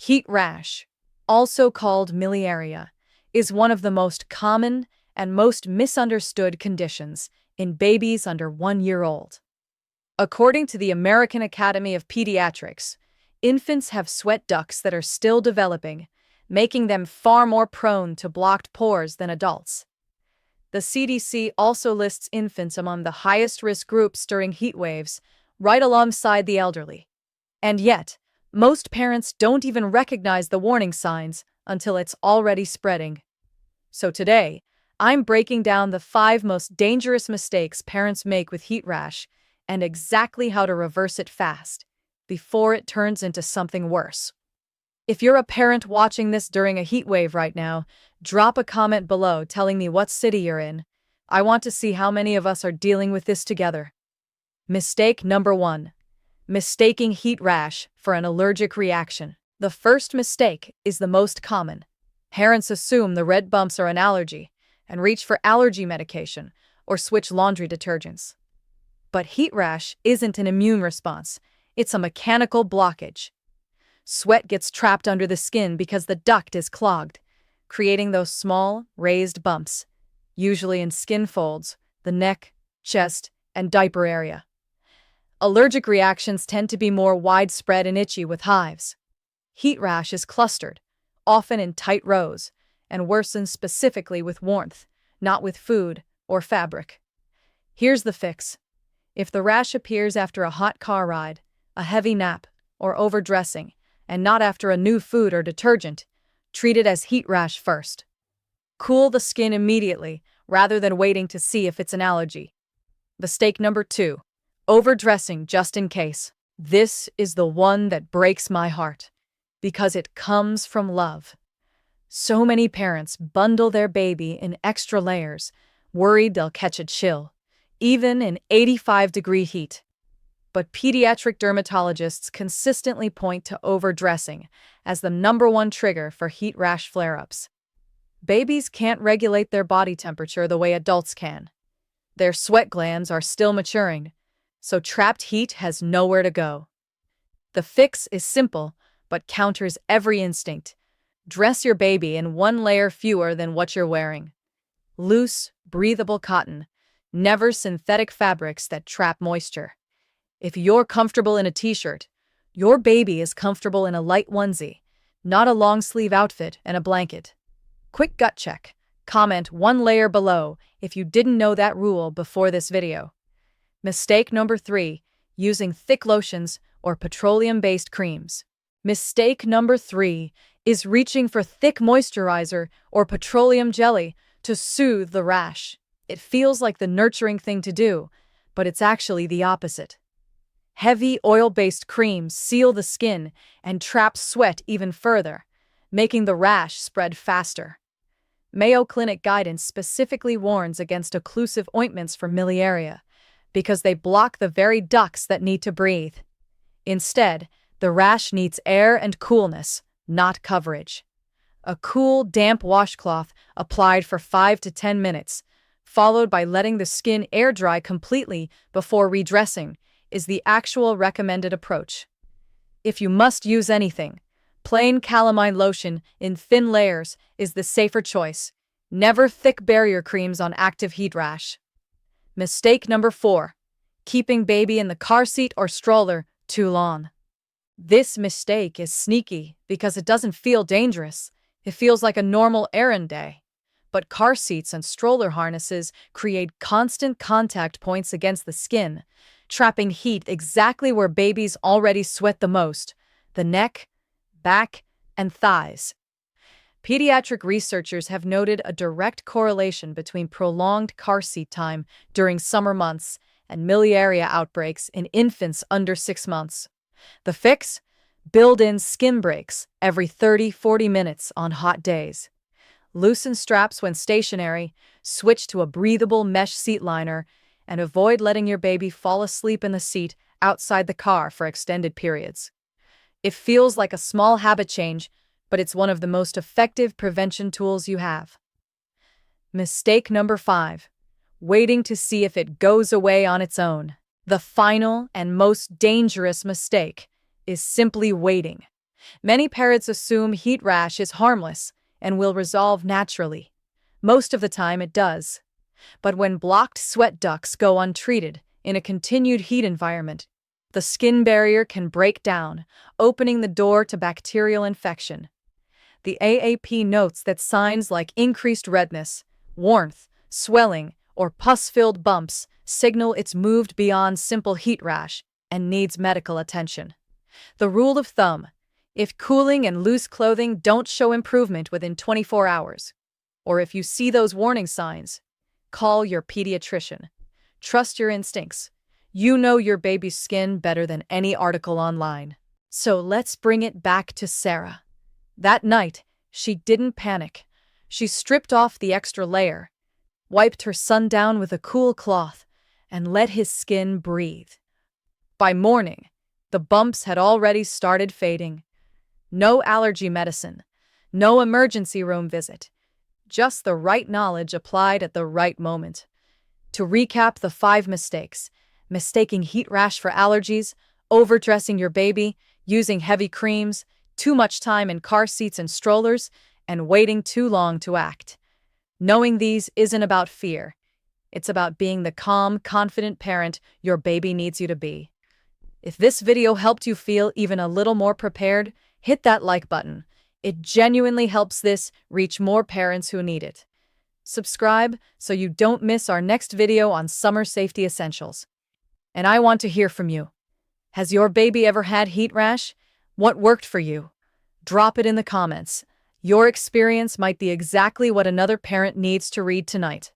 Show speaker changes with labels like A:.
A: Heat rash, also called miliaria, is one of the most common and most misunderstood conditions in babies under 1 year old. According to the American Academy of Pediatrics, infants have sweat ducts that are still developing, making them far more prone to blocked pores than adults. The CDC also lists infants among the highest risk groups during heat waves, right alongside the elderly. And yet, most parents don't even recognize the warning signs until it's already spreading. So today, I'm breaking down the 5 most dangerous mistakes parents make with heat rash and exactly how to reverse it fast, before it turns into something worse. If you're a parent watching this during a heat wave right now, drop a comment below telling me what city you're in. I want to see how many of us are dealing with this together. Mistake number 1. Mistaking heat rash for an allergic reaction. The first mistake is the most common. Parents assume the red bumps are an allergy and reach for allergy medication or switch laundry detergents. But heat rash isn't an immune response, it's a mechanical blockage. Sweat gets trapped under the skin because the duct is clogged, creating those small, raised bumps, usually in skin folds, the neck, chest, and diaper area. Allergic reactions tend to be more widespread and itchy with hives. Heat rash is clustered, often in tight rows, and worsens specifically with warmth, not with food or fabric. Here's the fix. If the rash appears after a hot car ride, a heavy nap, or overdressing, and not after a new food or detergent, treat it as heat rash first. Cool the skin immediately, rather than waiting to see if it's an allergy. Mistake number 2. Overdressing just in case. This is the one that breaks my heart, because it comes from love. So many parents bundle their baby in extra layers, worried they'll catch a chill, even in 85-degree heat. But pediatric dermatologists consistently point to overdressing as the #1 trigger for heat rash flare-ups. Babies can't regulate their body temperature the way adults can. Their sweat glands are still maturing, so trapped heat has nowhere to go. The fix is simple, but counters every instinct. Dress your baby in 1 layer fewer than what you're wearing. Loose, breathable cotton, never synthetic fabrics that trap moisture. If you're comfortable in a t-shirt, your baby is comfortable in a light onesie, not a long-sleeve outfit and a blanket. Quick gut check. Comment 1 layer below if you didn't know that rule before this video. Mistake number 3. Using thick lotions or petroleum-based creams. Mistake number 3 is reaching for thick moisturizer or petroleum jelly to soothe the rash. It feels like the nurturing thing to do, but it's actually the opposite. Heavy oil-based creams seal the skin and trap sweat even further, making the rash spread faster. Mayo Clinic guidance specifically warns against occlusive ointments for miliaria because they block the very ducts that need to breathe. Instead, the rash needs air and coolness, not coverage. A cool, damp washcloth applied for 5 to 10 minutes, followed by letting the skin air dry completely before redressing, is the actual recommended approach. If you must use anything, plain calamine lotion in thin layers is the safer choice. Never thick barrier creams on active heat rash. Mistake number 4. Keeping baby in the car seat or stroller too long. This mistake is sneaky because it doesn't feel dangerous. It feels like a normal errand day. But car seats and stroller harnesses create constant contact points against the skin, trapping heat exactly where babies already sweat the most: the neck, back, and thighs. Pediatric researchers have noted a direct correlation between prolonged car seat time during summer months and miliaria outbreaks in infants under 6 months. The fix? Build in skin breaks every 30-40 minutes on hot days. Loosen straps when stationary, switch to a breathable mesh seat liner, and avoid letting your baby fall asleep in the seat outside the car for extended periods. It feels like a small habit change, but it's one of the most effective prevention tools you have. Mistake number 5. Waiting to see if it goes away on its own. The final and most dangerous mistake is simply waiting. Many parents assume heat rash is harmless and will resolve naturally. Most of the time it does. But when blocked sweat ducts go untreated in a continued heat environment, the skin barrier can break down, opening the door to bacterial infection. The AAP notes that signs like increased redness, warmth, swelling, or pus-filled bumps signal it's moved beyond simple heat rash and needs medical attention. The rule of thumb: if cooling and loose clothing don't show improvement within 24 hours, or if you see those warning signs, call your pediatrician. Trust your instincts. You know your baby's skin better than any article online. So let's bring it back to Sarah. That night, she didn't panic. She stripped off the extra layer, wiped her son down with a cool cloth, and let his skin breathe. By morning, the bumps had already started fading. No allergy medicine, no emergency room visit, just the right knowledge applied at the right moment. To recap the 5 mistakes: mistaking heat rash for allergies, overdressing your baby, using heavy creams, too much time in car seats and strollers, and waiting too long to act. Knowing these isn't about fear. It's about being the calm, confident parent your baby needs you to be. If this video helped you feel even a little more prepared, hit that like button. It genuinely helps this reach more parents who need it. Subscribe so you don't miss our next video on summer safety essentials. And I want to hear from you. Has your baby ever had heat rash? What worked for you? Drop it in the comments. Your experience might be exactly what another parent needs to read tonight.